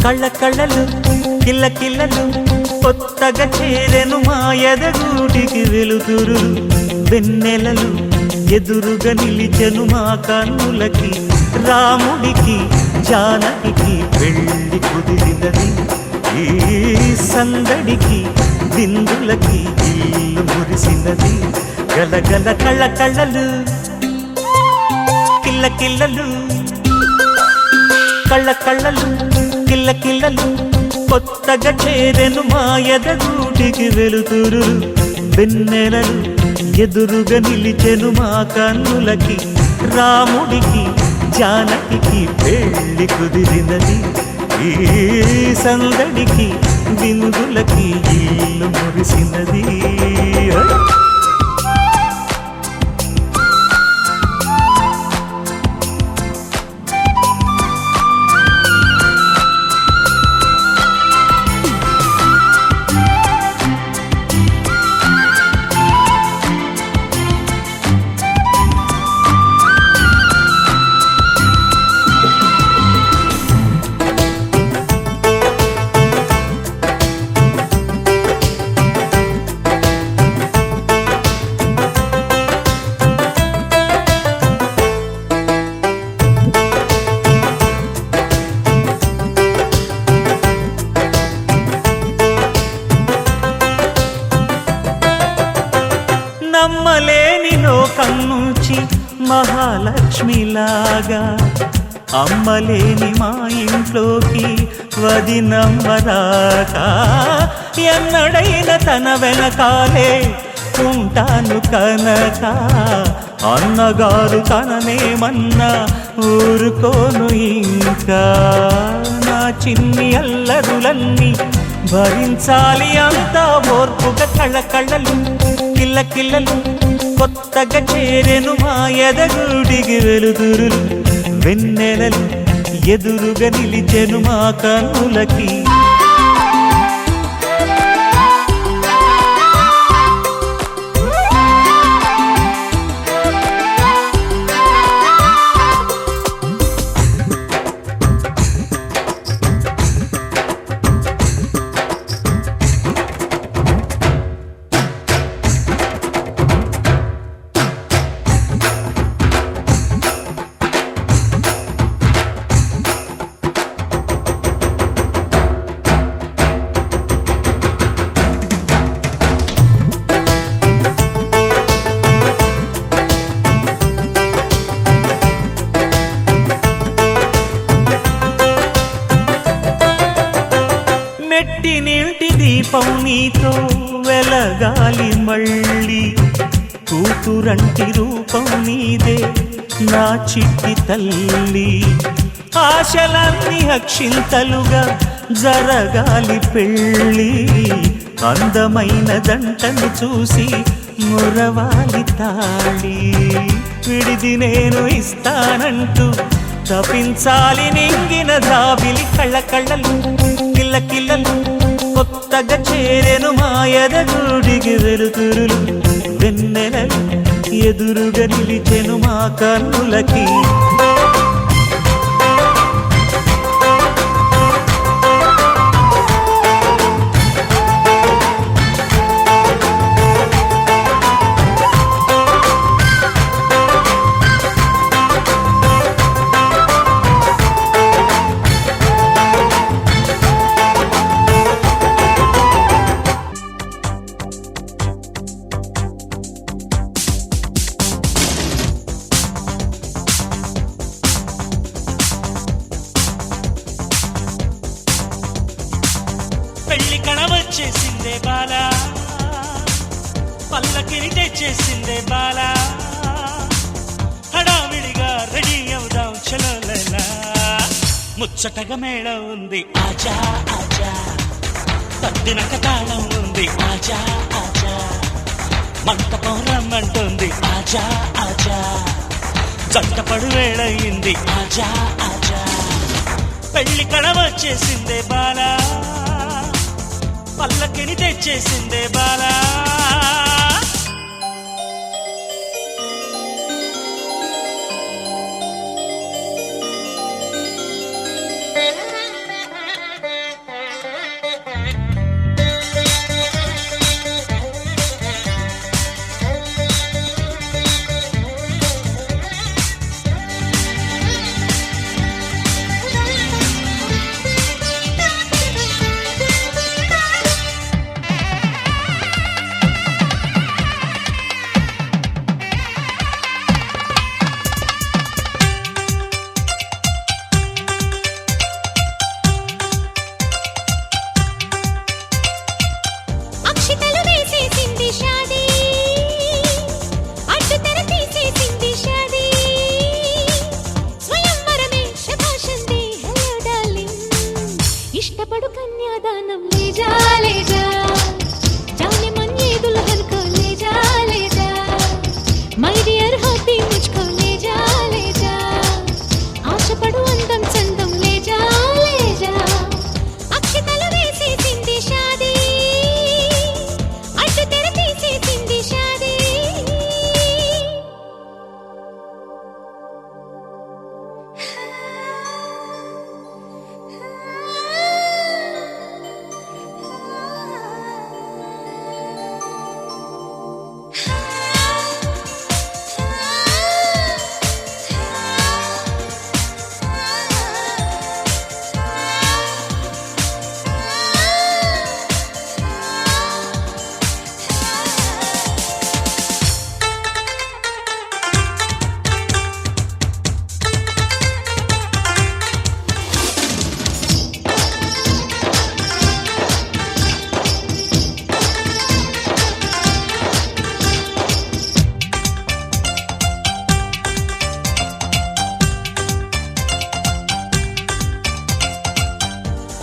కళ్ళ కళ్ళలు కిల్ల కిల్లలు కొత్తగా చేరెను మా ఎదగూటికి వెలుతురు వెన్నెలలు ఎదురుగా నిలిచెను మా కన్నులకి రాముడికి జానకి పెళ్లి కుదిరినది ఈ సందడికి విందులకి ఇల్లు మురిసినది గలగల కళ్ళ కళ్ళలు కిల్ల కిల్లలు కళ్ళ కళ్ళలు కిల్ల కిల్లలు కొత్తగా చేరెను మా ఎదగూటికి వెలుతురు వెన్నెలలు ఎదురుగా నిలిచెను మా కన్నులకి రాముడికి జానకి పెళ్లి కుదిరినది ఈ సందడికి విందులకి ఇల్లు మురిసినది నమ్మలేని లోకం నుంచి మహాలక్ష్మిలాగా అమ్మలేని మా ఇంట్లోకి వదినమ్మరాక ఎన్నడైన తన వెనకాలే ఉంటాను కనక అన్నగారు తననేమన్నా ఊరుకోను ఇంకా నా చిన్ని అల్లరులన్నీ భరించాలి అంతా ఓర్పుగా కళ్ళ కళ్ళలు కిల్ల కిల్లలు కొత్తగా చేరెను మా ఎదగూడికి వెలుతురులు వెన్నెలలు ఎదురుగా నిలిచెను మా కన్నులకి మెట్టి నీటి దీపం నీతో వెల జరగాలి మళ్ళీ కూతురంటి రూపం నీదే నా చిట్టి తల్లి ఆశలన్నీ అక్షింతలుగా జరగాలి పెళ్ళి అందమైన జంటను చూసి మురవాలి తాళి విడిది నేను ఇస్తానంటూ తపించాలి నింగిన జాబిలి కళ్ళ కళ్ళలు కిల్ల కిల్లలు కొత్తగా చేరెను మాయద గుడికి వెలుతురులు వెన్నెలలు ఎదురుగా నిలిచెను మా కన్నులకి పెళ్లి కణవచ్చేసిందే బాలా పల్లకిని తెచ్చేసిందే బాలా హడావిడిగా రెడీ అవుదాం చలోలలా ముచ్చటగా మేళం ఉంది ఆజా ఆజా తద్దినక తాళం ఉంది ఆజా ఆజా మంటపం రమ్మంటుంది ఆజా ఆజా జంటపడు వేళయింది ఆజా ఆజా పెళ్లి కణవచ్చేసిందే బాలా పల్లకిని తెచ్చేసిందే బాలా ఇష్టపడు కన్యాదానం లేజా లేజా जाने मन ये दुल्हन को ले जा माय डियर होती मुझको ले जा ఆశపడు అందం చందం ले जा అక్షతలు వేసేసింది షాదీ అడ్డు తెర తీసేసింది షాదీ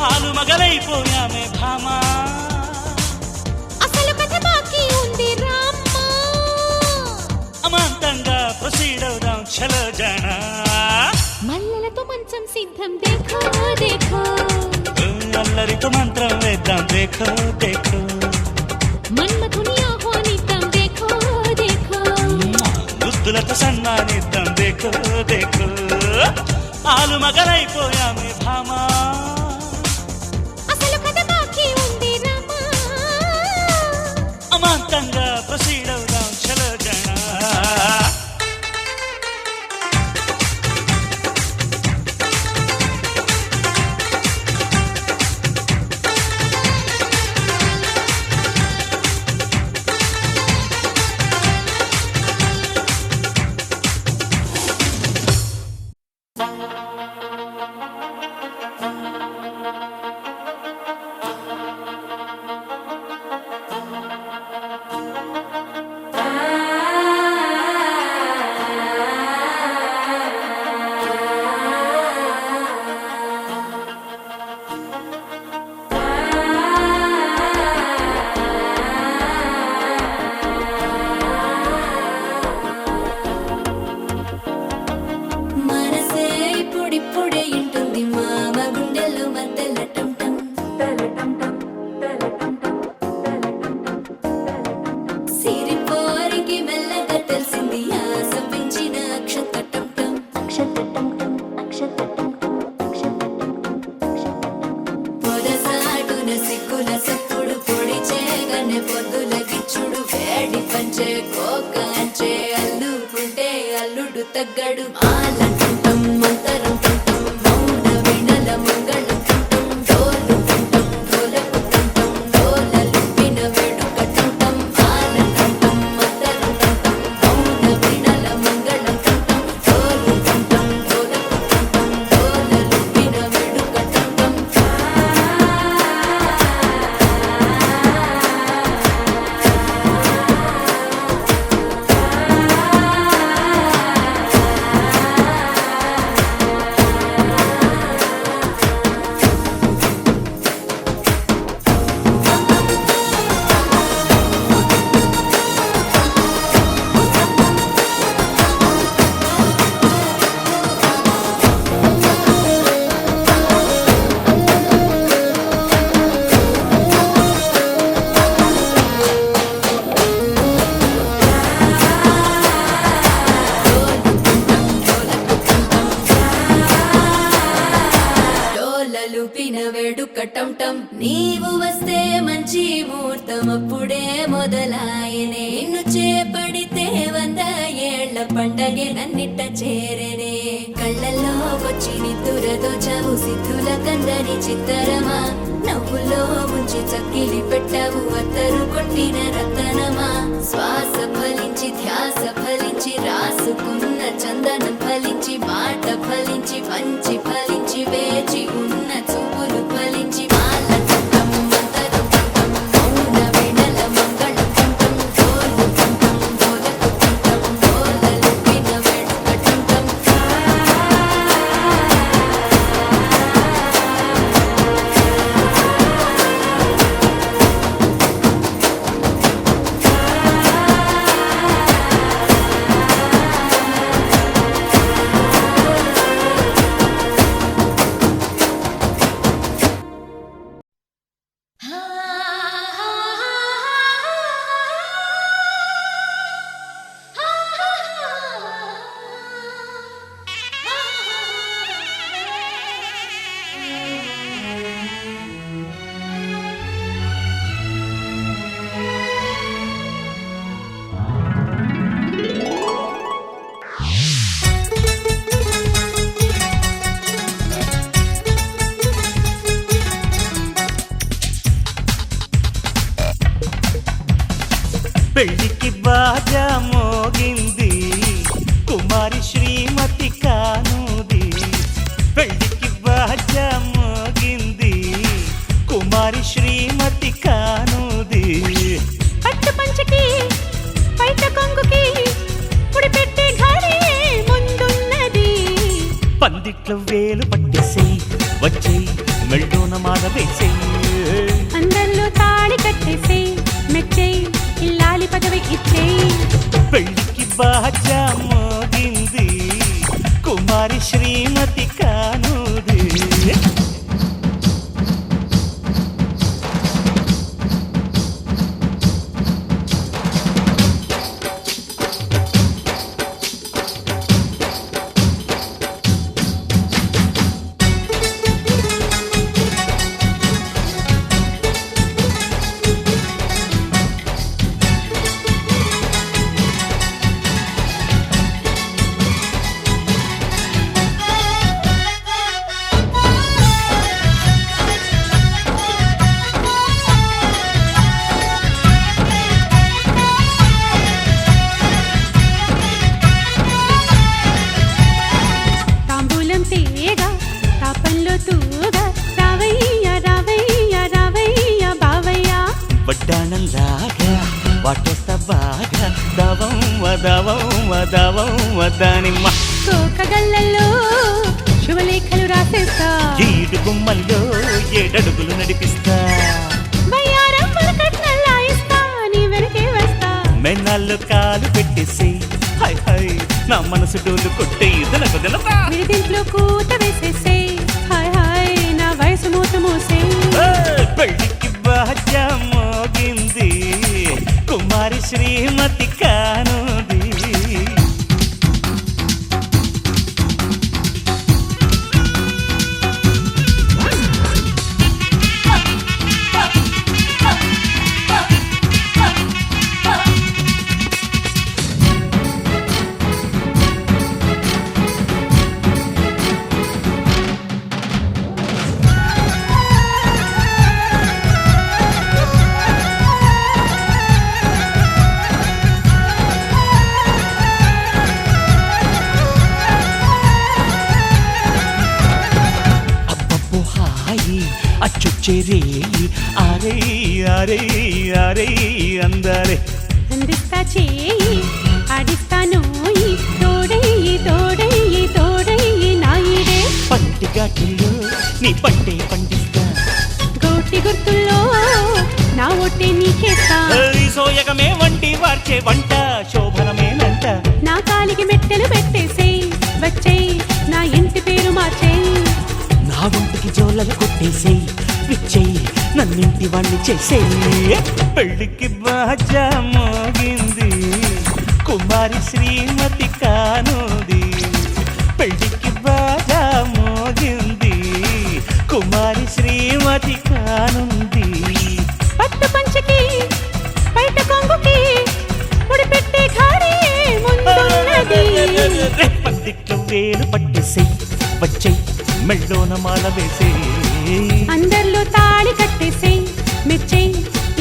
ఆలు మగలైపోయామే భామా అసలు కథ బాకీ ఉంది రామ్మా అమాంతంగా ప్రొసీడ్ అవుదాం చలో జానా మల్లెలతో మంచం సిద్ధం देखो देखो అల్లరితో మంత్రం వేద్దాం देखो देखो మన్మథుని ఆహ్వానిద్దాం देखो देखो ముద్దులతో సన్మానిద్దాం देखो देखो ఆలు మగలైపోయామే భామా అసలు కథ బాకీ ఉంది రామ్మా అమాంతంగా ప్రొసీడ్ అవుదాం చలో జానా కంచే కోక అంచే అల్లుకుంటే అల్లుడు తగ్గడు ఆలంటుంటం మంతరం టుంటం మౌన వీణల మంగళం టుంటం డోలు టుంటం డోలకు టుంటం డోలలు విన వేడుక టుంటం ఆలంటుంటం మంతరం టుంటం మౌన వీణల మంగళం టుంటం డోలు టుంటం డోలకు టుంటం డోలలు విన వేడుక టుంటం డోలలు పిన వేడుక టంటం నీవు వస్తే మంచి ముహూర్తం అప్పుడే మొదలాయనే నిన్ను చేపడితే 100 ఏళ్ల పండగే నన్నిట్ట చేరనే కళ్ళల్లో వచ్చి నిద్దురతో చావు సిద్ధుల కందని చిత్తరమా నవ్వులో ముంచి చక్కిలి పెట్టావు అత్తరు కొట్టిన రతనమా శ్వాస ఫలించి ధ్యాస ఫలించి రాసుకున్న చందనం ఫలించి మాట ఫలించి పంచి ఫలించి వేచి ఉన్న చూపులు ఫలించి మాల టుంటం మంతరం టుంటం మౌన వీణల మంగళం టుంటం డోలు టుంటం డోలకు టుంటం డోలలు విన వేడుక టుంటం పెళ్లికి బాజా మోగింది కుమారి శ్రీమతి కానుది పెళ్లికి బాజా మోగింది కుమారి శ్రీమతి కానుది పట్టు పంచకి పైట కొంగుకి పుడి పెట్టే ఘడి ముందున్నది పందిట్లో వేలు పట్టేసేయి వచ్చేయి మెల్డోన మాల వేసేయి అందరిలో తాళి కట్టేసే మెచ్చేయి ఇల్లాలి పదవి ఇచ్చేయి పెళ్లికి బాజా మోగింది కుమారి శ్రీమతి కానుది తాంబూలం తీయగా తాపంలో తూగా రావయ్య రావయ్య రావయ్య బావయ్య వడ్డాణంలాగా వాటేస్తా బాగా దవం వదవం వదవం వదానిమ్మ కోకగళ్ళల్లో శుభలేఖలు రాసేస్తా ఏడు గుమ్మల్లో ఏడడుగులు నడిపిస్తా వయ్యారం వరకట్నల్లా ఇస్తా నీ వెనకే వస్తా మెన్నాళ్ళు కాలు పెట్టేసి హై హై నా మనసు డోలు కొట్టే ఇదనకు దినరా విడిదింట్లో కూత వేసేసే హాయ్ హాయ్ నా వయసు మూత మూసే పెళ్లికి బాజా మోగింది కుమారి శ్రీమతి కానుది చెరే ఆరే ఆరే ఆరే అందారే అందిస్తా చేయి ఆడిస్తా నోయి తోడయ్యి తోడయ్యి తోడయ్యి నాయుడే పంటి ఘాటుల్లో నీ పంటే పండిస్తా గోటి గుర్తుల్లో నా ఒట్టే నీకేస్తా సోయగమే వంటి వార్చే వంట శోభనమేనంట నా కాలికి మెట్టెలు పెట్టేసేయ్ వచ్చేయ్ నా ఇంటి పేరు మార్చేయ్ నా ఒంటికి జోలలు కొట్టేసేయ్ విచ్చేయ్ నన్నింటి వాణ్ణి చేసేయ్ పెళ్ళికి బాజా మోగింది కుమారి శ్రీమతి కానుది పెళ్ళికి బాజా మోగింది కుమారి శ్రీమతి కానుంది పట్టు పంచకి బయట కొంగుకి ముడిపెట్టే ఘారీ ముందున్నది పందిట్లో వేలు పట్టేసేయ్ వచ్చేయ్ మెళ్ళోన మాల వేసేయ్ అందరిలో తాళి కట్టేసేయ్ మెచ్చేయ్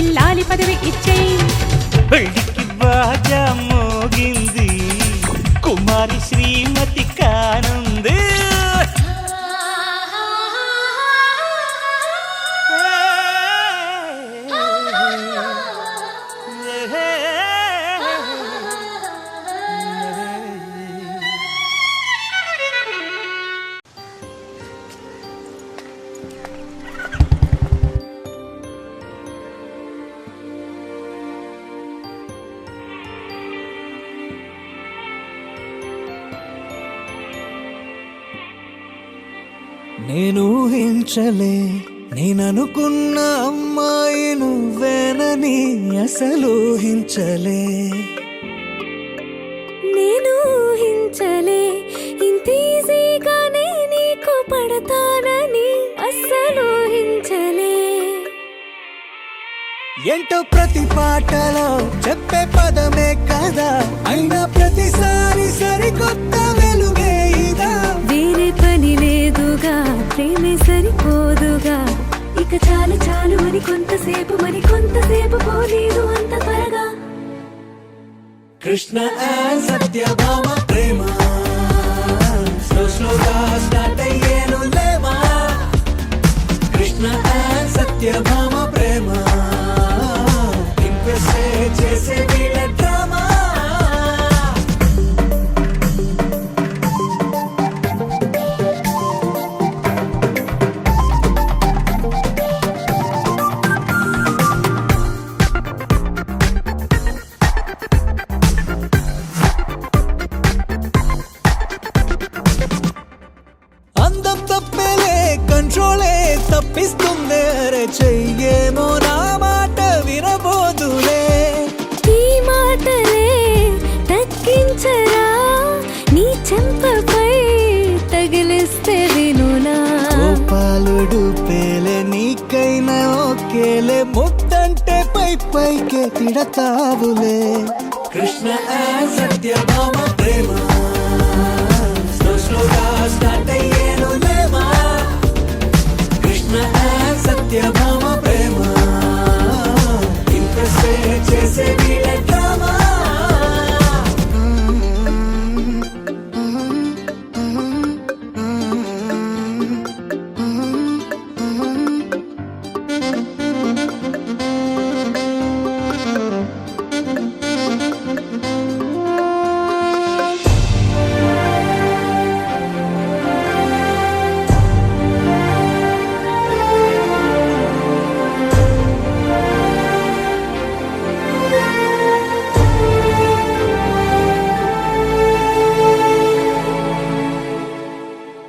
ఇల్లాలి పదవి ఇచ్చేయ్ పెళ్ళికి బాజా మోగింది కుమారి శ్రీమతి కానుంది నేను ఊహించలే నేననుకున్న అమ్మాయి నువ్వేనని అసలు ఊహించలే నేను ఊహించలే ఇంత ఈజీగానే నీకు పడతానని అస్సలు ఊహించలే ఏంటో ప్రతి పాటలో చెప్పే పదమే కదా అయినా ప్రతిసారి సరికొత్త వెలుగే ఇదా వేరే పని లేదుగా ప్రేమే సరిపోదుగా ఇక చాలు చాలు మరి కొంతసేపు పోలేదు అంత త్వరగా కృష్ణ అండ్ సత్యభామ ప్రేమ స్లోగా స్టార్ట్ అయ్యేను లేమా కృష్ణ అండ్ సత్యభామ ప్రేమ ఇంప్రెస్ చేసే వీళ్ళ డ్రామా అందం తప్పేలే కంట్రోలే తప్పిస్తుందే అరే చెయ్యేమో నా మాట వినబోదులే ఈ మాటలే తగ్గించరా నీ చెంపపై తగిలిస్తే వినునా గోపాలుడు పేలే నీకైనా ఓకేలే ముద్దంటే పైకే తిడతావులే కృష్ణ అండ్ సత్యభామ ప్రేమ స్లోగా స్టార్ట్ అయ్యేను లేమా కృష్ణ అండ్ సత్యభామ ప్రేమ ఇంప్రెస్ చేసే వీళ్ళ డ్రామా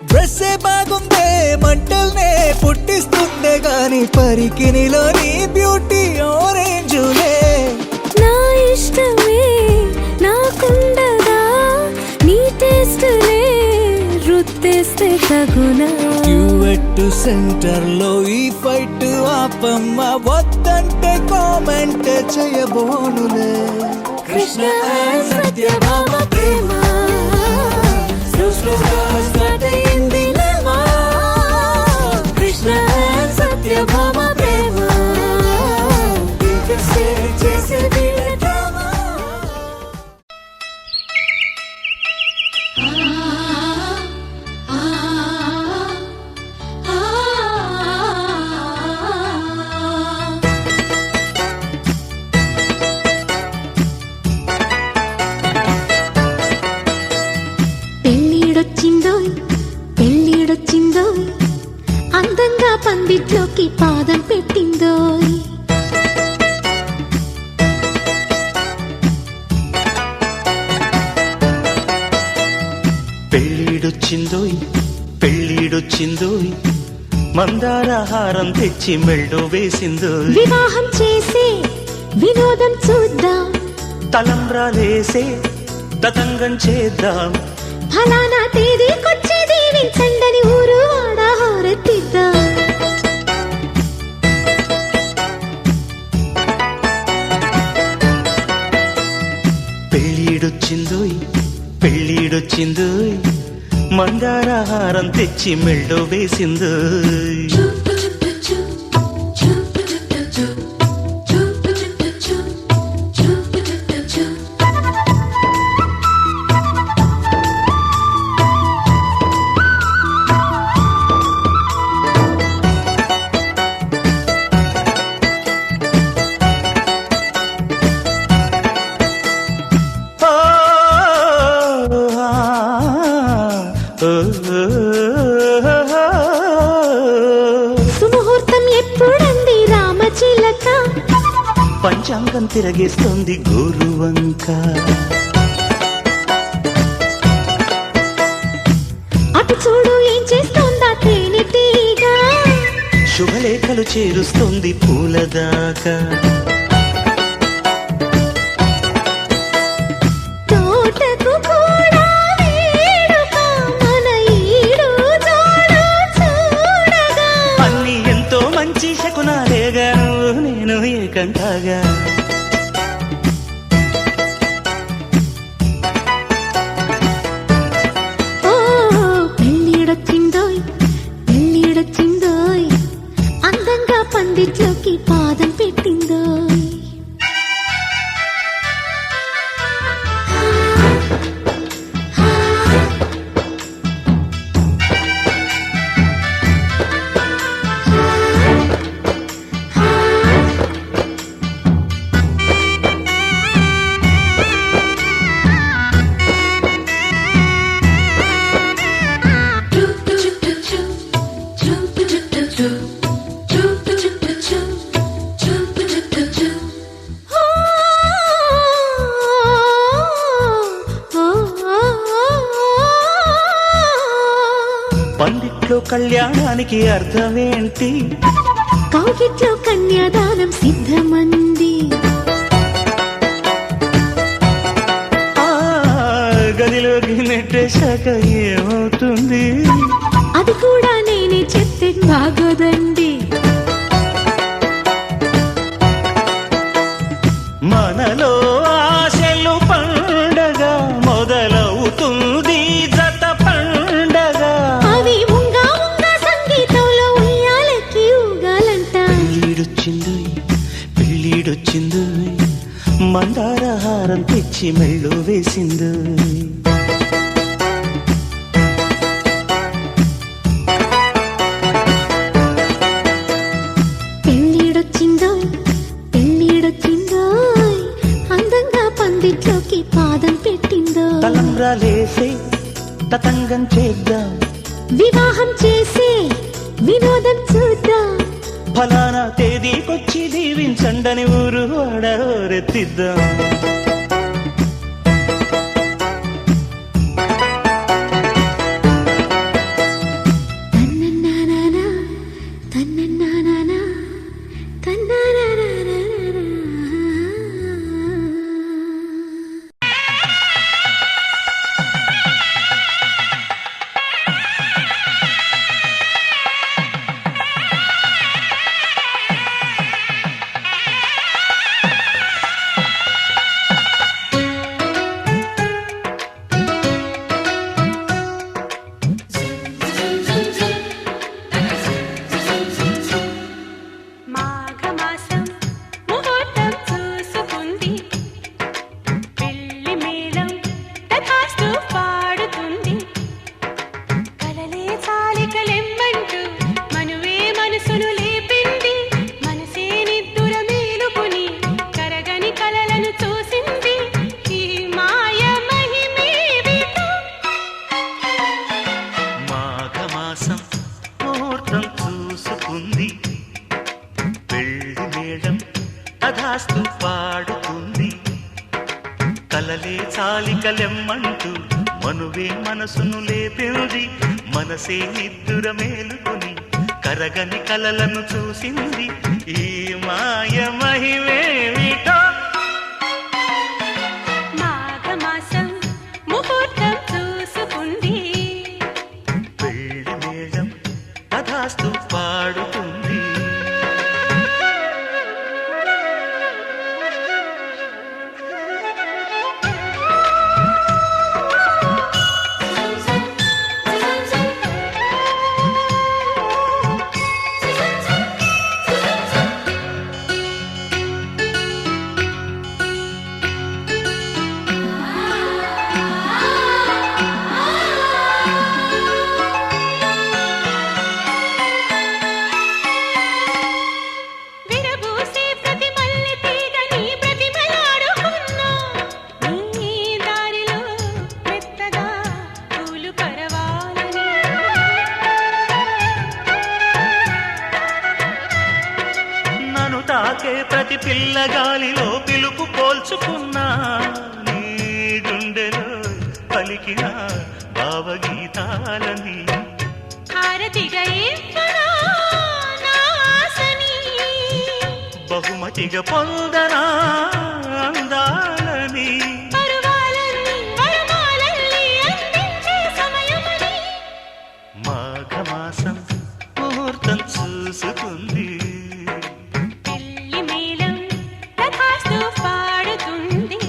డ్రెస్సే బాగుందే మంటల్నే పుట్టిస్తుందే గాని పరికినిలో నీ బ్యూటీ ఆరెంజులే నా ఇష్టమే నాకుండదా నీ టేస్ట్లే రుత్తేస్తే తగునా డ్యూయెట్ సెంటర్ లో ఈ ఫైట్ ఆపమ్మ వద్దంటే కామెంట్ చేయబోనులే కృష్ణ అండ్ సత్యభామ ప్రేమ స్లోగా స్టార్ట్ అయ్యింది లేమా కృష్ణ అండ్ సత్యభామ ప్రేమ చేసే వీళ్ళ డ్రామా ఆ పాదం పెట్టిందోయ్. పెళ్ళిడొచ్చిందోయ్ పెళ్ళిడొచ్చిందోయ్ మందారహారం తెచ్చి మెళ్ళో వేసిందోయ్. వివాహం చేసే వినోదం చూద్దాం, తలంబ్రాలేసే తతంగం చేద్దాం. ఫలానా తేదీకొచ్చి దీవించండని ఊరు వాడ హారతిద్దాం. పెళ్ళిడొచ్చిందోయ్ పెళ్ళిడొచ్చిందోయ్ మందారహారం తెచ్చి మెళ్ళో వేసిందోయ్. సుముహూర్తం ఎప్పుడంది రామచిలక, పంచాంగం తిరగేస్తోంది గోరువంక. అటు చూడు ఏం చేస్తోందా తేనెటీగ, శుభలేఖలు చేరుస్తోంది పూలదాకా. తోటకు కూడా వేడుక, మన ఈడు జోడు చూడగా. అన్ని ఎంతో మంచి శకునాలేగా నువ్వు నేను ఏకంటాగా. ఓ పెళ్ళిడొచ్చిందోయ్ పెళ్ళిడొచ్చిందోయ్ అందంగా పందిట్లోకి పాదం పెట్టిందోయ్. పందిట్లో కళ్యాణానికి అర్థమేంటి? కౌగిట్లో కన్యాదానం సిద్ధమంది. ఆ గదిలోకి నెట్టేశాక ఏమవుతుంది? అది కూడా నేనే చెప్తే బాగోదండి. మనలో ఆశలు పండగ మొదలవుతుంది జత పండగ. అవి ఉంగా ఉంగా సంగీతంలో ఉయ్యాలెక్కి ఊగాలంట. పెళ్ళిడొచ్చిందోయ్ పెళ్ళిడొచ్చిందోయ్ మందారహారం తెచ్చి మెళ్ళో వేసిందోయ్. పెళ్ళిడొచ్చిందోయ్ పెళ్ళిడొచ్చిందోయ్ అందంగా పందిట్లోకి పాదం పెట్టిందోయ్. తలంబ్రాలేసే తతంగం చేద్దాం, వివాహం చేసే వినోదం చూద్దాం. ఫలానా తేదీకొచ్చి దీవించండని ఊరు వాడరెత్తిద్దాం. తన్నన్నానానా, తన్నన్నానానా, తన్నానానానానా. కలలే చాలికలెమ్మంటూ మనువే మనసును లేపింది. మనసే నిద్దుర మేలుకొని కరగని కలలను చూసింది. ఈ మాయ మహిమేమిటో. మాఘమాసం ముహూర్తం చూసుకుంది. పెళ్లి మేళం తథాస్తు పాడుతుంది. విరబూసే ప్రతి మల్లె తీగని ప్రతిమలాడుకున్నా. నీ దారిలో మెత్తగా పూలు పరవాలని. నన్ను తాకే ప్రతి పిల్లగాలిలో పిలుపు పోల్చుకున్నా. నీ గుండెలో పలికిన భావగీతాలని హారతిగా ఇవ్వనా నా ఆశని. బహుమతిగా పొందనా అందాలని. పరువాలన్నీ వరమాలన్నీ అందించే సమయమని. మాఘమాసం ముహూర్తం చూసుకుంది. పెళ్లి మేళం తథాస్తు పాడుతుంది.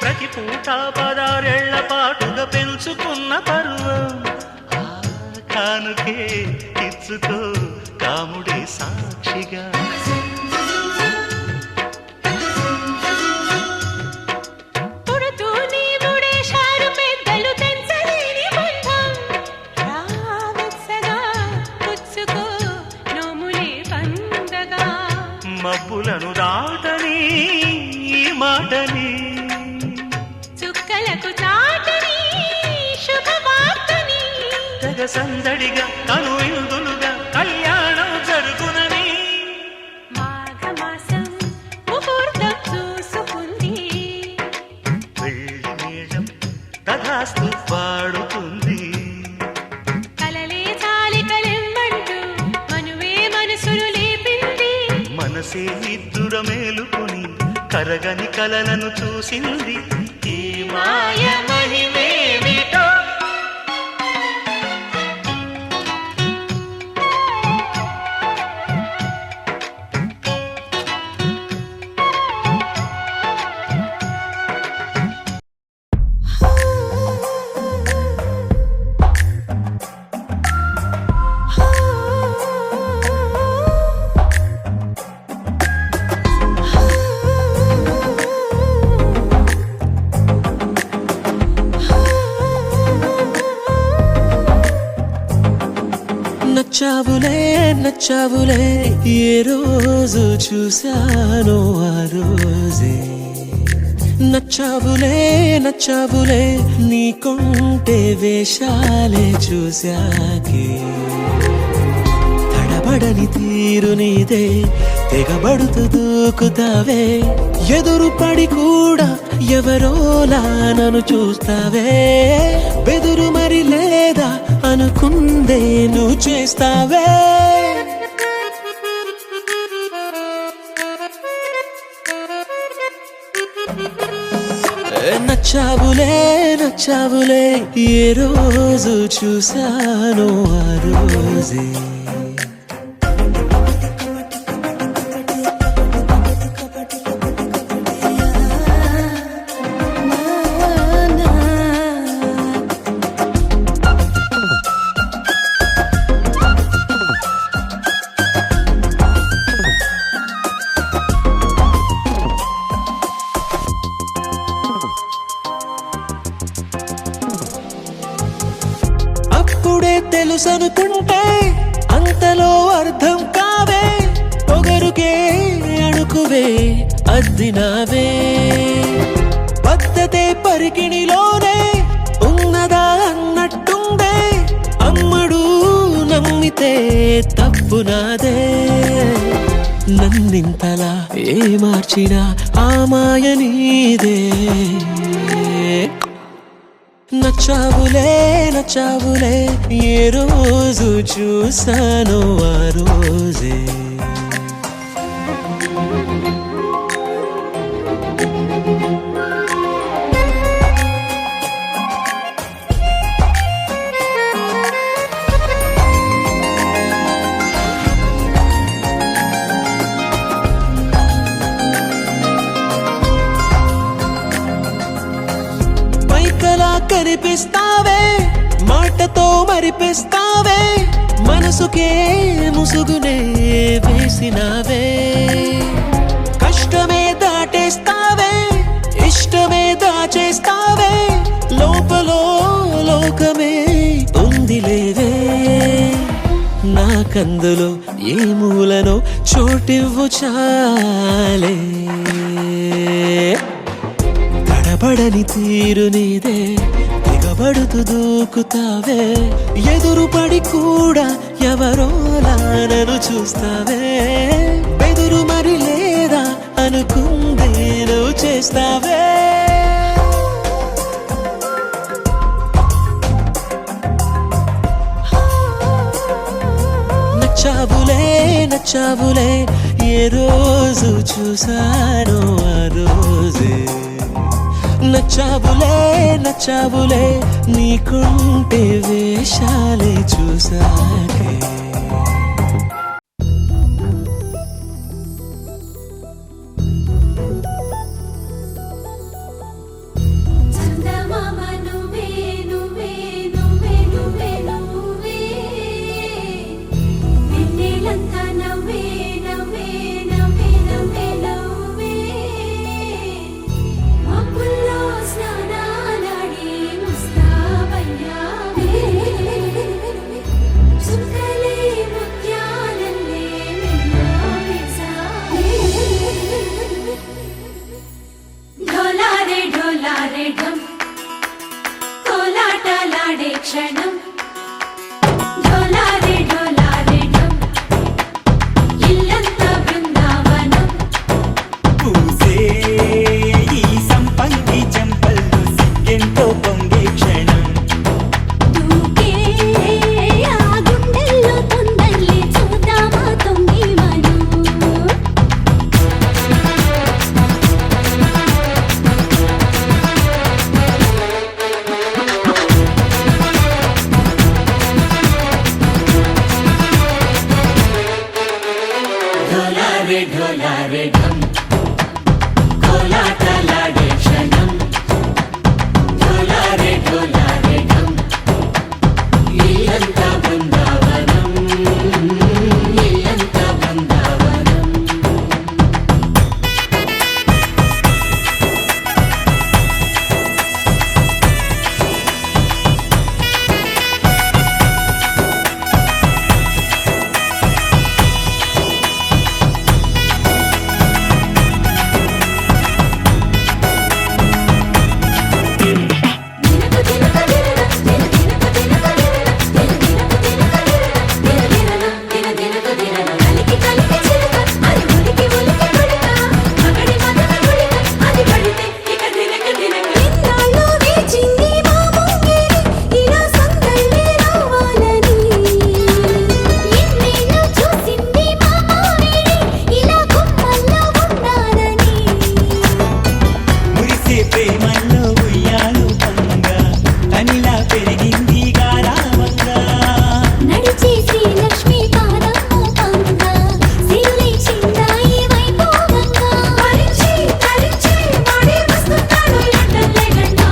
ప్రతి పూట 16 పాటుగా పెంచుకున్న పరువం. ఆ కానుకే ఇచ్చుకో కాముడే సాక్షిగా. పుడుతూ నీ ముడేశారు పెద్దలు తెంచలేని బంధం. రావెచ్చగా పుచ్చుకో నోములే పండగా. మబ్బులను దాటని ఈ మాటని చుక్కలకు చాటని శుభవార్తని. తెగ సందడిగా కను విందులుగా కళ్యాణం జరుగునని. మాఘమాసం ముహూర్తం చూసుకుంది. పెళ్లి మేళం తథాస్తు పాడుతుంది. కలలే చాలికలెమ్మంటూ మనువే మనసును లేపింది. మనసే నిద్దుర మేలుకొని కరగని కలలను చూసింది. ఈ మాయ మహిమేమిటో. నచ్చావులే నచ్చావులే ఏ రోజు చూశానో ఆ రోజే. నచ్చావులే నచ్చావులే నీకుంటే వేషాలే చూశాకే. తడబడని తీరు నీదే తెగబడుతూ దూకుతావే. ఎదురు పడి కూడా ఎవరోలా నన్ను చూస్తావే. బెదురు మరి లేదా అనుకుందే నువ్వు చేస్తావే. నచ్చావులే నచ్చావులే ఏ రోజు చూశానో ఆ రోజే. అప్పుడే తెలుసనుకుంటే అంతలో అర్థం కావే పొగరుకే అణుకువే అద్దినావే పద్ధతే పరికిణిలోనే ఉన్నదా అన్నట్టుందే అమ్మడు నమ్మితే తప్పు నాదే నన్నింతలా ఏ మార్చినా ఆ మాయ నీదే నచ్చావులే నచ్చావులే ఏ రోజు చూసానో ఆ రోజే పైకలా కనిపిస్తావే మాటతో మరిపిస్తావే మనసుకే ముసుగునే వేసినావే కష్టమే దాటేస్తావే ఇష్టమే దాచేస్తావే లోపలో లోకమే ఉందిలేవే నాకందులో ఏ మూలనో చోటివ్వు చాలే తడబడని తీరు నీదే తెగబడుతూ దూకుతావే ఎదురుపడి కూడా ఎవరోలా నన్ను చూస్తావే బెదురు మరి లేదా అనుకుందే నువ్వు చేస్తావే నచ్చావులే నచ్చావులే ఏ రోజు చూసానో ఆ రోజే నచ్చావులే నచ్చావులే నీకుంటే వేషాలే చూసాకే చందమామ నువ్వే నువ్వే నువ్వే నువ్వే నువ్వే వెన్నెలంతా నవ్వే నవ్వే నవ్వే నవ్వే నవ్వే మబ్బుల్లో స్నానాలాడి ముస్తాబయ్యావే చుక్కలే ముత్యాలల్లే మెల్లావేశావే ఢోలారే ఢోలారే ఢమ్ కోలాటలాడే క్షణం ఢోలారే ఢోలారే ఢమ్ ఇల్లంతా బృందావనం పూసే ఈ సంపంగి చెంపల్లో సిగ్గెంతో పొంగే క్షణం దూకే ఆ గుండెల్లో తొందరలే చూద్దామా తొంగి మనం ఢోలారే ఢోలారే ఢమ్ కోలాటలాడే క్షణం ఢోలారే ఢోలారే ఢమ్ ఇల్లంతా బృందావనం ఇల్లంతా బృందావనం దినకు దినక దినన దిన దినకు దినన కలికి కలికి చిలక అది ఉలికి ఉలికి కొడక మగడి మదన కొడిక అది పడితే ఇక దినక దినక ఇన్నాళ్ళు వేచింది మా ముంగిరి ఇలా సందళ్ళే రావాలని ఎన్నేళ్ళు చూసింది మా మావేడి ఇలా గుమ్మల్లో ఉండాలని మురిసే ప్రేమల్లో ఉయ్యాలు పంగా తనిలా పెరిగింది గారావంగా నడిచే శ్రీలక్ష్మి పాదము పంగ సిరులై చిందాయి వైభోగంగా పరిచి పరిచి వాడే వస్తున్నాడు లండన్ లేకుండా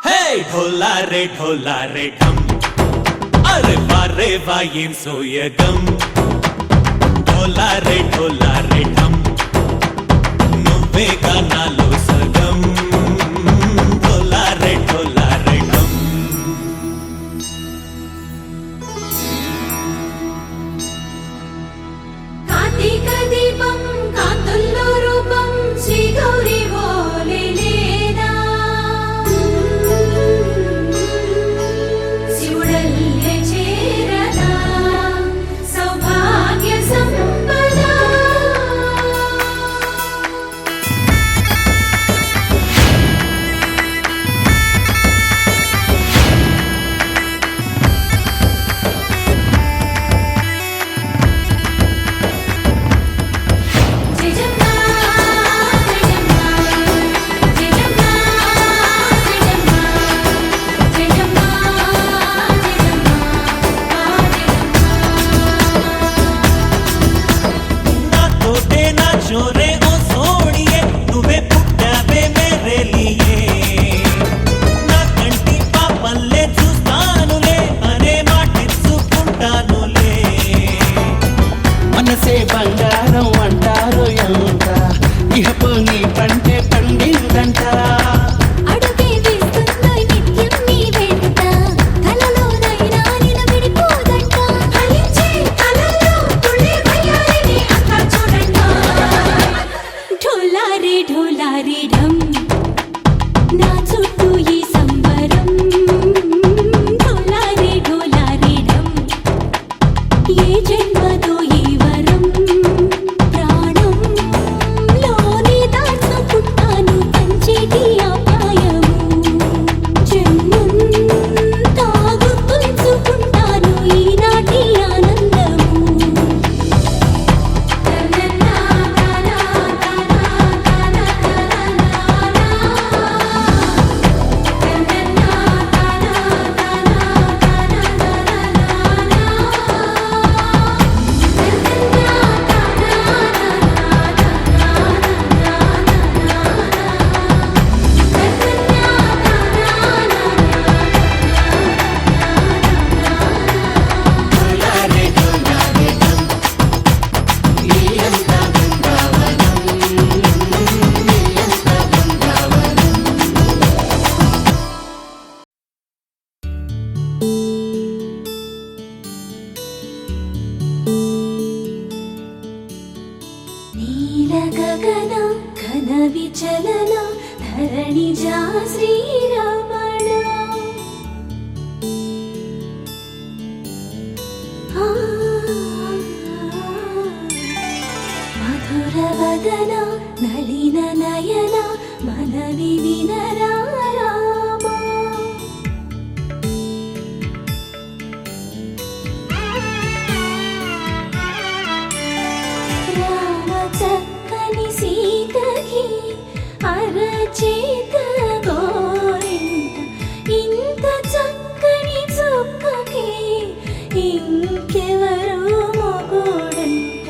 హే ఢోలారే ఢోలారే ఢమ్ అరే వారే వా ఏం సోయగం ఢోలారే ఢోలారే ఢమ్ నువ్వు నువ్వేగా నాలో సగం ఢోలారే ఢోలారే ఢమ్ కార్తీక దీపం కాంతుల్లో రూపం శ్రీ గౌరీ ఓలేనా శివుడల్లే చేరదా సౌభాగ్య సంపద జయజమ్మా జయజమ్మా జయజమ్మా జయజమ్మా జయజమ్మా నా తోటే నా చోరే ఓ సోడియే నువ్వే పుట్టావే మేరే లియే నా కంటి పాపల్లే చూస్తానులే అనే మాటిచ్చుకుంటానులే మనసే బంగారం అంటారు ఎంత ఇహపు నీ పంటే పండిందంట అడుగే వేస్తుందో నిత్యం నీ వెంట కలలోనైనా నిన్ను విడిపోదంట ఫలించే కలల్లో తుళ్ళి వయ్యారిని అంతా చూడండి ఢోలారే ఢోలారే ఢమ్ నా చుట్టూ ఈ సంబరం ఢోలారే ఢోలారే ఢమ్ ఏ జన్మదో ఈ వరం ప్రాణంలోనే దాచుకుంటాను పంచేటి ఆప్యాయము జన్మంతా గుర్తుంచుకుంటాను ఈనాటి ఆనందము నీల గగన ఘన విచలన ధరణి జా శ్రీరమణ మధుర వదన నళిన నయన మనవి వినరా రామా రామ చక్కని సీతకి అరచేత గోరింట ఇంత చక్కని చుక్కకి ఇంకెవరు మొగుడంట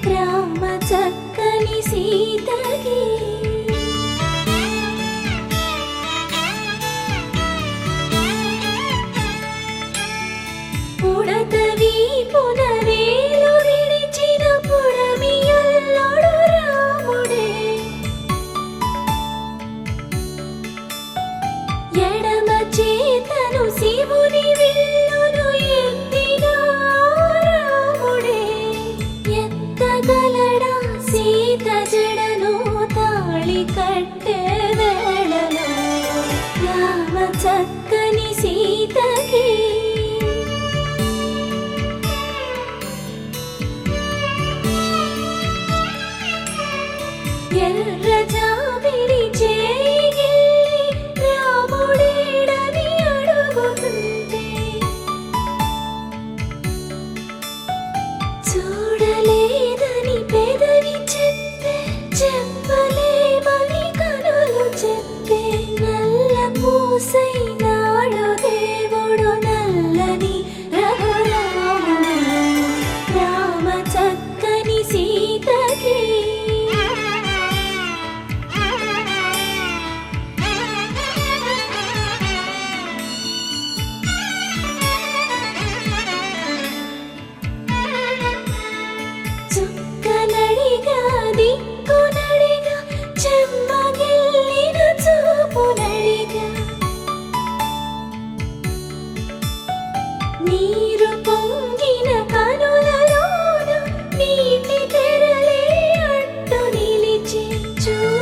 రామ చక్కని సీతకి పుడతవి పునవేలు విడిచిన పుడమియల్లోడు రాముడే ఎడమ చేతను శివుని విల్లును ఎత్తిన రాముడే ఎత్తగలడా సీత జడను తా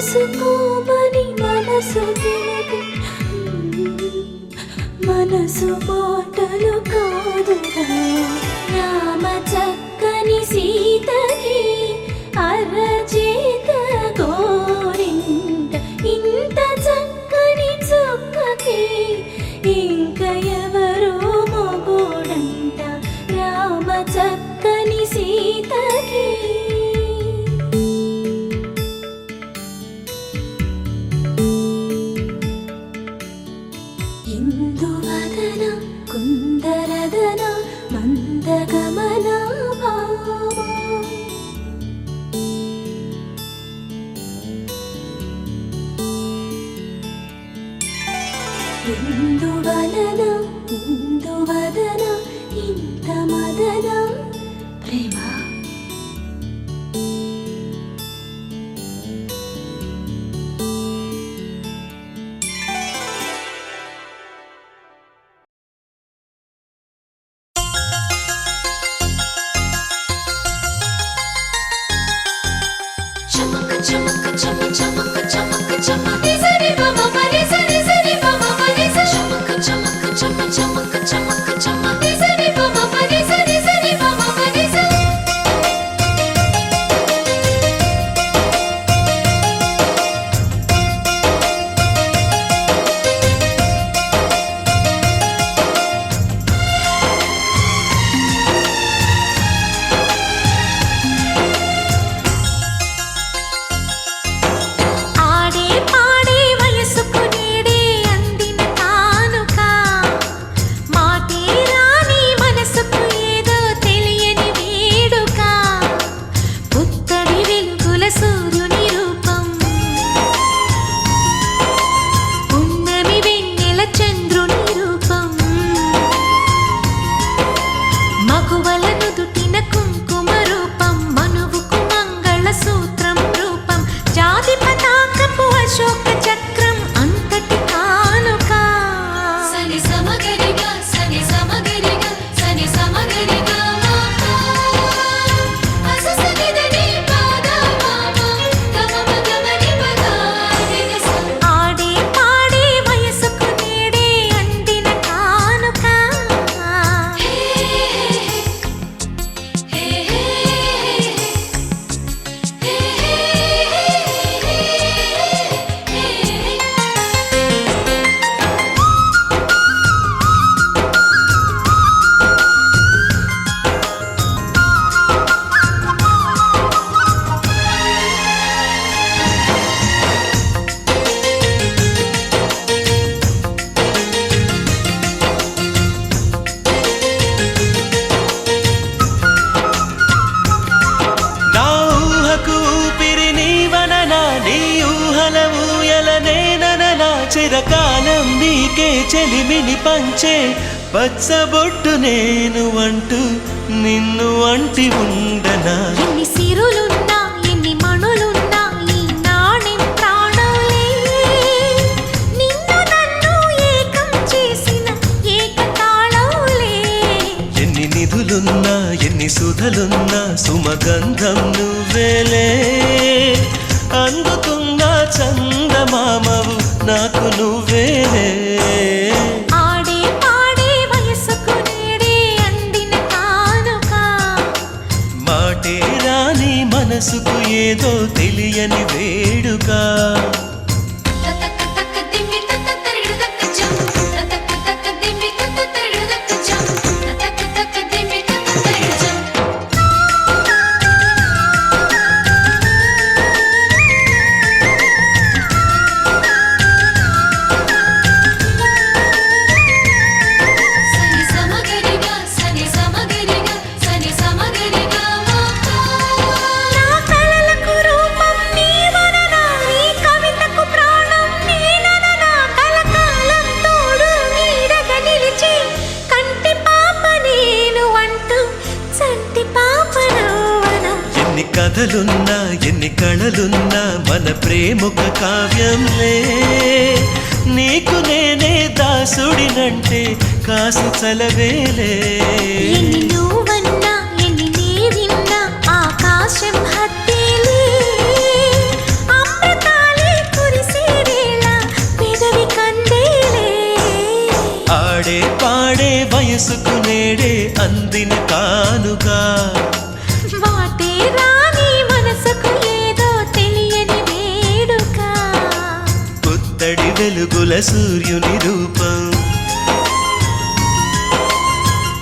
కలుసుకోమని మనసు తెలిపి మనసు మాటలు కాదుగా రామ చక్కని సీతకి అరచేత కోరింట ఇంత చక్కని చుక్కకి ఇంక ఎవరో మొగోడంట రామ చక్కని సీతకి ఇందువదన కుందరదన మందగమన భామా ఇందువలన ఇందువదన ఇంత మదన ప్రేమ చమక చమక చమ చమక చమక చమ నిజరి మమ మరి సరి సరి మమ మరి చమక చమక చమ చమక చమక చమ నిజరి మమ మరి సరి సరి మమ మరి ఆడే పాడే వయసుకు నేడే అందిన కానుక మాటే రాని మనసుకు ఏదో తెలియని వేడుక పుత్తడి వెలుగుల సూర్యుని రూపం పున్నమి వెన్నెల చంద్రుని రూపం మగువల నుదుటిన కుంకుమ రూపం మనువుకు మంగళ సూత్రం రూపం జాతి పతాకపు అశోక చక్రం అంతటి కానుక సని సమగరిగా సని సమగరిగా సని సమగరిగా ఆడే పాడే వయసుకు నేడే అందిన కానుక నా ఊహకు ఊపిరి నీవననా నీ ఊహల ఊయలనేననా చిరకాలం నీకే చెలిమిని పంచే పచ్చబొట్టు నేను అంటూ నిన్ను అంటి ఉండనా ఎన్ని సిరులున్నా ఎన్ని మణులున్నా ఈ నాణెం ప్రాణంలే నిన్ను నన్ను ఏకం చేసిన ఏకతాళంలే ఎన్ని నిధులున్నా ఎన్ని సుధలున్నా సుమగంధం నువ్వేలే అందుతున్న చందమామవు నాకు నువ్వేలే ఆడే పాడే వయసుకు నేడే అందిన కానుక మాటే రాని మనసుకు ఏదో తెలియని వేడుక తతక తక దిమ్మి తతతరిడు దక్క జం తతక తక దిమ్మి తతతరిడు దక్క జం తతక తక దిమ్మి తతతరిడు జం సని సమగరిగా సని సమగరిగా సని సమగరిగా నా కలలకు రూపం నీవననా ఈ కవితకు ప్రాణం నేనననా కలకాలం తోడు నీడగా నిలిచి కంటి పాప నేను అంటూ చంటి పాప నువ్వనా ఎన్ని కథలున్నా ఎన్ని కళలున్నా మన ప్రేమొక కావ్యంలే నీకు నేనే దాసుడినంటే కాసు చలవేలే ఎన్ని నువ్వన్నా ఎన్ని నీ విన్నా ఆకాశం హద్దేలే అమృతాల వయసుకు నేడే అందిన కానుక వాటే రాని మనసుకు ఏదో తెలియని వేడుక పుత్తడి వెలుగుల సూర్యుని రూపం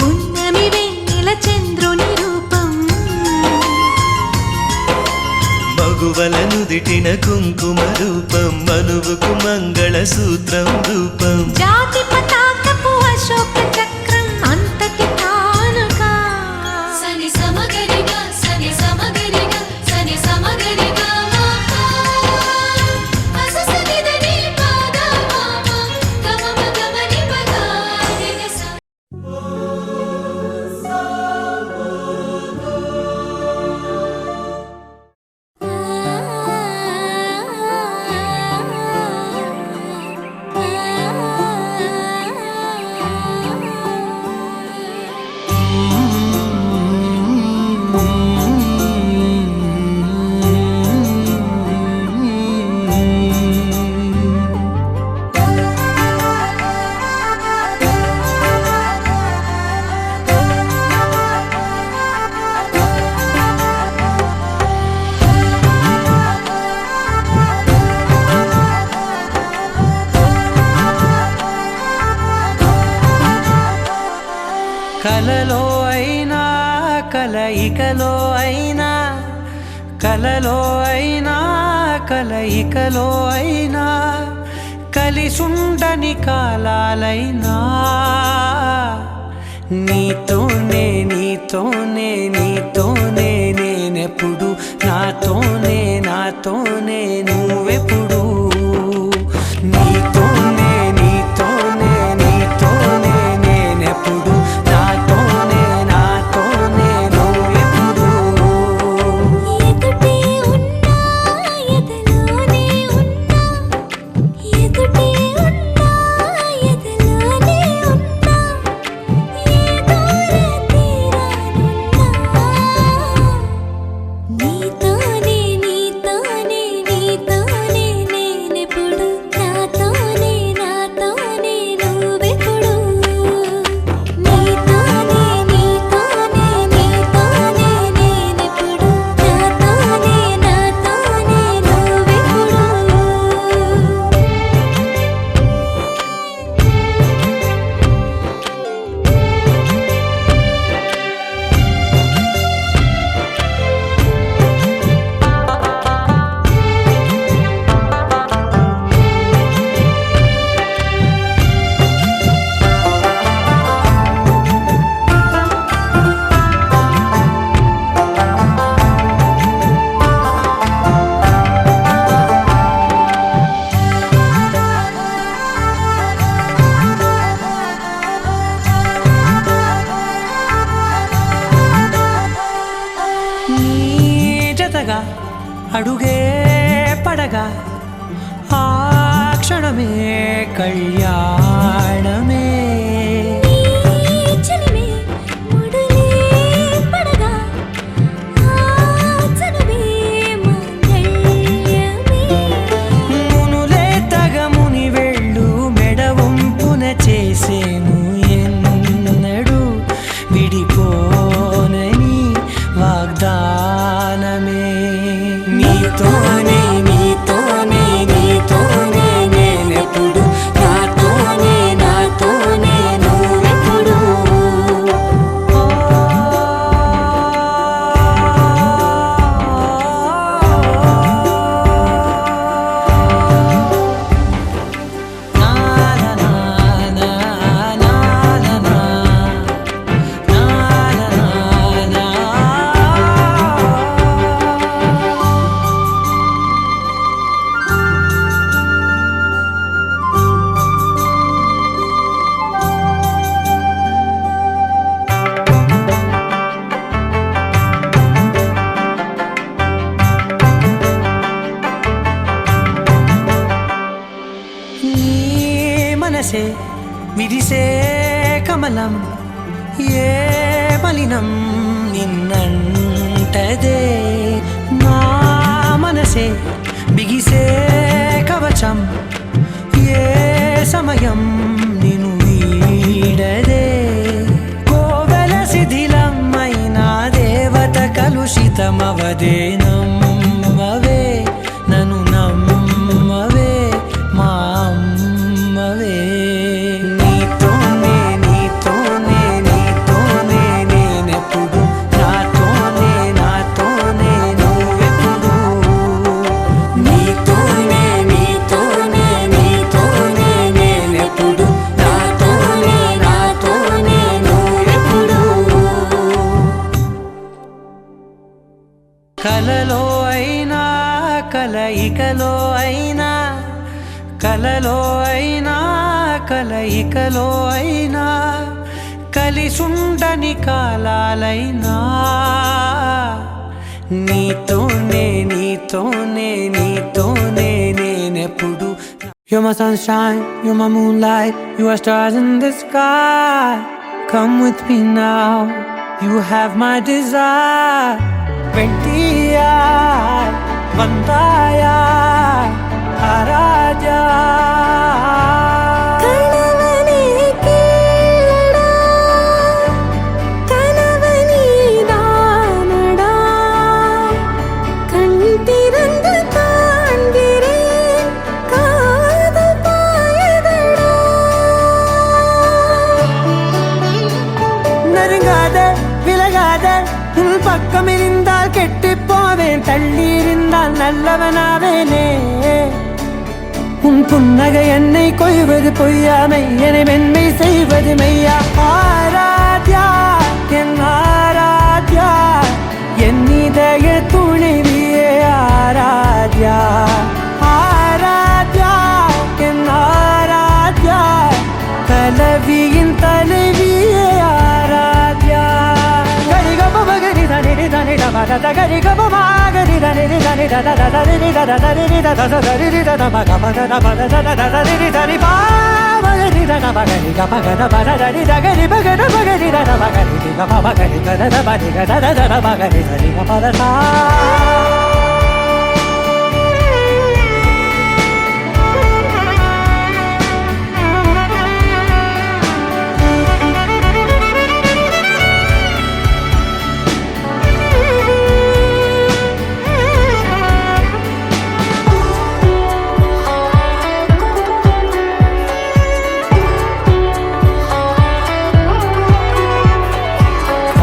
పున్నమి వెన్నెల చంద్రుని రూపం మగువల నుదిటిన కుంకుమ రూపం మనువుకు మంగళ సూత్రం రూపం జాతి పతాకపు అశోక చక్రం అంతటి కానుక సని సమగరిగా సని సమగరిగా సని సమగరిగా మాపా అససనిదని పాదా మామా గమమ గమని పదా నిస కలలో అయినా కలయికలో అయినా కలలో అయినా కలయికలో అయినా కలిసుండని కాలాలైనా నీతోనే నీతోనే నీతోనే నేనెప్పుడు నాతోనే నాతోనే నువ్వెప్పుడు నీతోనే నీతోనే నీతోనే నేనెప్పుడు నాతోనే నాతోనే నువ్వెప్పుడు ఎదుటే ఉన్నా ఎదలోనే ఉన్నా ఎదుటే ఉన్నా ఎదలోనే ఉన్నా ఏ దూర తీరానున్నా నీతోనే నీతోనే నీతోనే నేనెప్పుడు నాతోనే నాతోనే నువ్వెప్పుడు నీతోనే నీతోనే నీతోనే నేనెప్పుడు నాతోనే నాతోనే నువ్వెప్పుడు నీ జతగా అడుగే పడగా ఆ క్షణమే కళ్యాణమే చలిమే ముడులే పడగా ఆచనమే మంగళ్యమే మునులే తగముని వెళ్ళు మెడవంపున చేసేను ఎన్నడు విడిపోనని వాగ్దానమే నీతోనే నీతోనే నీతోనే నేనెప్పుడు నాతోనే నాతోనే నువ్వెప్పుడు నా నా నా నా నా నా నా నా నా నీ మనసే విరిసే కమలం ఏ మలినం నిన్నంటదే నా మనసే బిగిసే కవచం ఏ సమయం నిన్ను వీడదే అంతమవదే నమ్మవే నన్ను నమ్మవే మా అమ్మవే నీతోనే నీతోనే నీతోనే నేనెప్పుడు నాతోనే నాతోనే నువ్వెప్పుడు నీతోనే నీతోనే నీతోనే నేనెప్పుడు నాతోనే నాతోనే నువ్వెప్పుడు కలలో అయినా కలయికలో అయినా కలలో అయినా కలయికలో అయినా కలిసుండని కాలాలైనా నీతోనే నీతోనే నీతోనే నేనెప్పుడు You're my sunshine, you're my moonlight, you are stars in the sky. Come with me now, you have my desire. Ventia, Vandaya, Araja. கணவனே கேளடா கணவனே தானடா கண் திறந்து காண்கிறேன் காதல் பாயதடா நெருங்காத விலகாத உன் பக்கம் இருந்தால் கெட்டுப் போவேன் தள்ளி இருந்தால் நல்லவனாவேனே உன் புன்னகை என்னை கொய்வது பொய்யாமை என்னை மென்மை செய்வது மெய்யா ஆராத்யா என் ஆராத்யா என் இதய துணைவியே ஆராத்யா ஆராத்யா என் ஆராத்யா கலவியின் தலைவியே ஆராத்யா கரிகப பகரி தனி தனி டபத கரிகப மாகரி தனி தனி தத தரி தத தரி தத தரி தத மக பத பத தத தரி தரி பாவரி தன பகரி கபகத பத தரி தகரி பகத பகரி தன பகரி கப பகரி கத பதி கத தத பகரி தரி கபத சா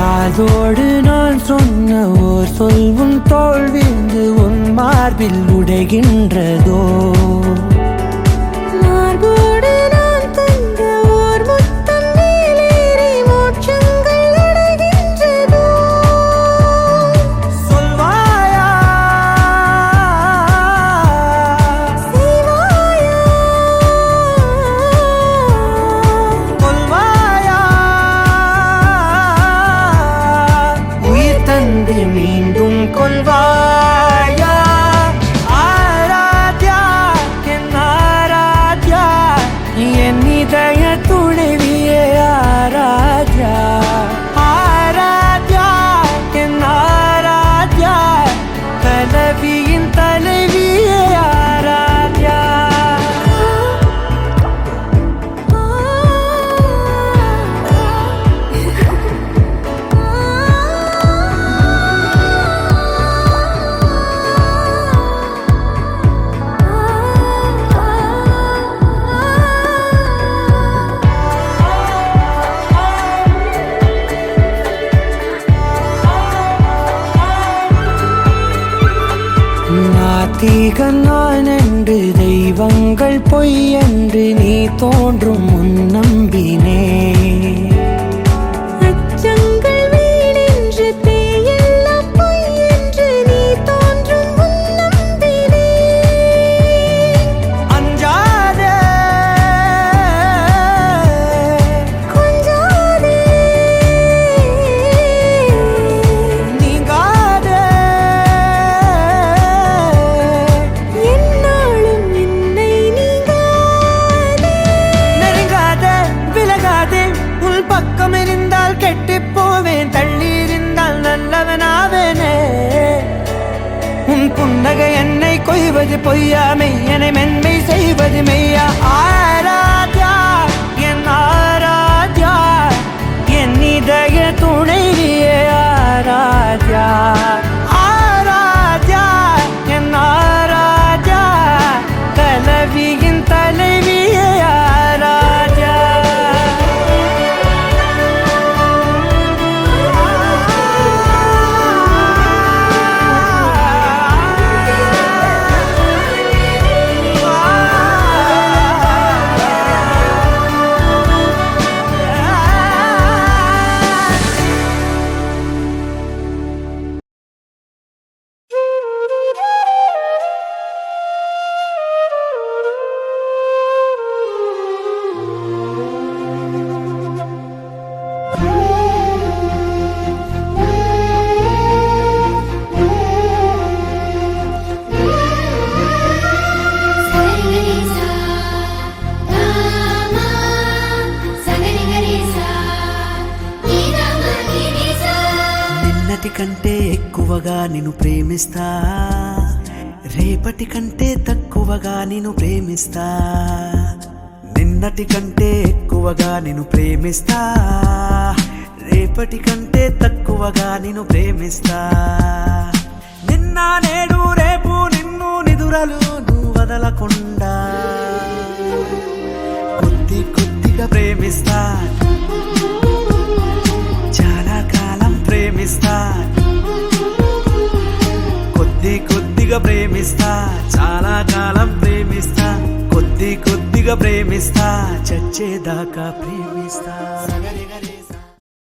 அதோடு நான் சொன்ன ஓர் சொல் உன் தோல் வீழ்ந்து உன் மார்பில் உடைகின்றதோ மார்போடு நான் தந்த ஓர் முத்தம் மேலேறி மோட்சங்கள் அடைகின்றதோ சொல்வாயா செய்வாயா கொல்வாயா உயிர் தந்து மீண்டும் கொல்வாயா ஆராத்யா என் ஆராத்யா என் இதய துணைவியே ஆராத்யா ஆராத்யா என் ஆராத்யா கலவியின் தலைவியே ஆராத்யா நாத்திகன் நான் என்று தெய்வங்கள் பொய் என்று நீ தோன்றும் முன் நம்பினே அச்சங்கள் வீடென்று தேயெல்லாம் பொய் என்று நீ தோன்றும் முன் நம்பினே அஞ்சாதே கொஞ்சாதே நீங்காதே என்னாலும் என்னை நீங்காதே நெருங்காதே விலகாதே உன் பக்கம் இருந்தால் கெட்டுப் போவேன் தள்ளி இருந்தால் நல்லவனாவேனே உன் புன்னகை என்னை கொய்வது பொய்யாமை என்னை மென்மை செய்வது மெய்யா ஆராத்யா என் ஆராத்யா என் இதய துணைவியே ஆராத்யா నిన్నటి కంటే ఎక్కువగా నిన్ను ప్రేమిస్తా రేపటి కంటే తక్కువగా నిన్ను ప్రేమిస్తా నిన్నటి కంటే ఎక్కువగా నిన్ను ప్రేమిస్తా రేపటి కంటే తక్కువగా నిన్ను ప్రేమిస్తా నిన్న నేడు రేపు నిన్ను నిదురలు నువ్వు వదలకుండా కొద్ది కొద్దిగా ప్రేమిస్తా చాలా కాలం ప్రేమిస్తా కొద్ది కొద్దిగా ప్రేమిస్తా చాలా కాలం ప్రేమిస్తా కొద్ది కొద్దిగా ప్రేమిస్తా చచ్చేదాకా ప్రేమిస్తా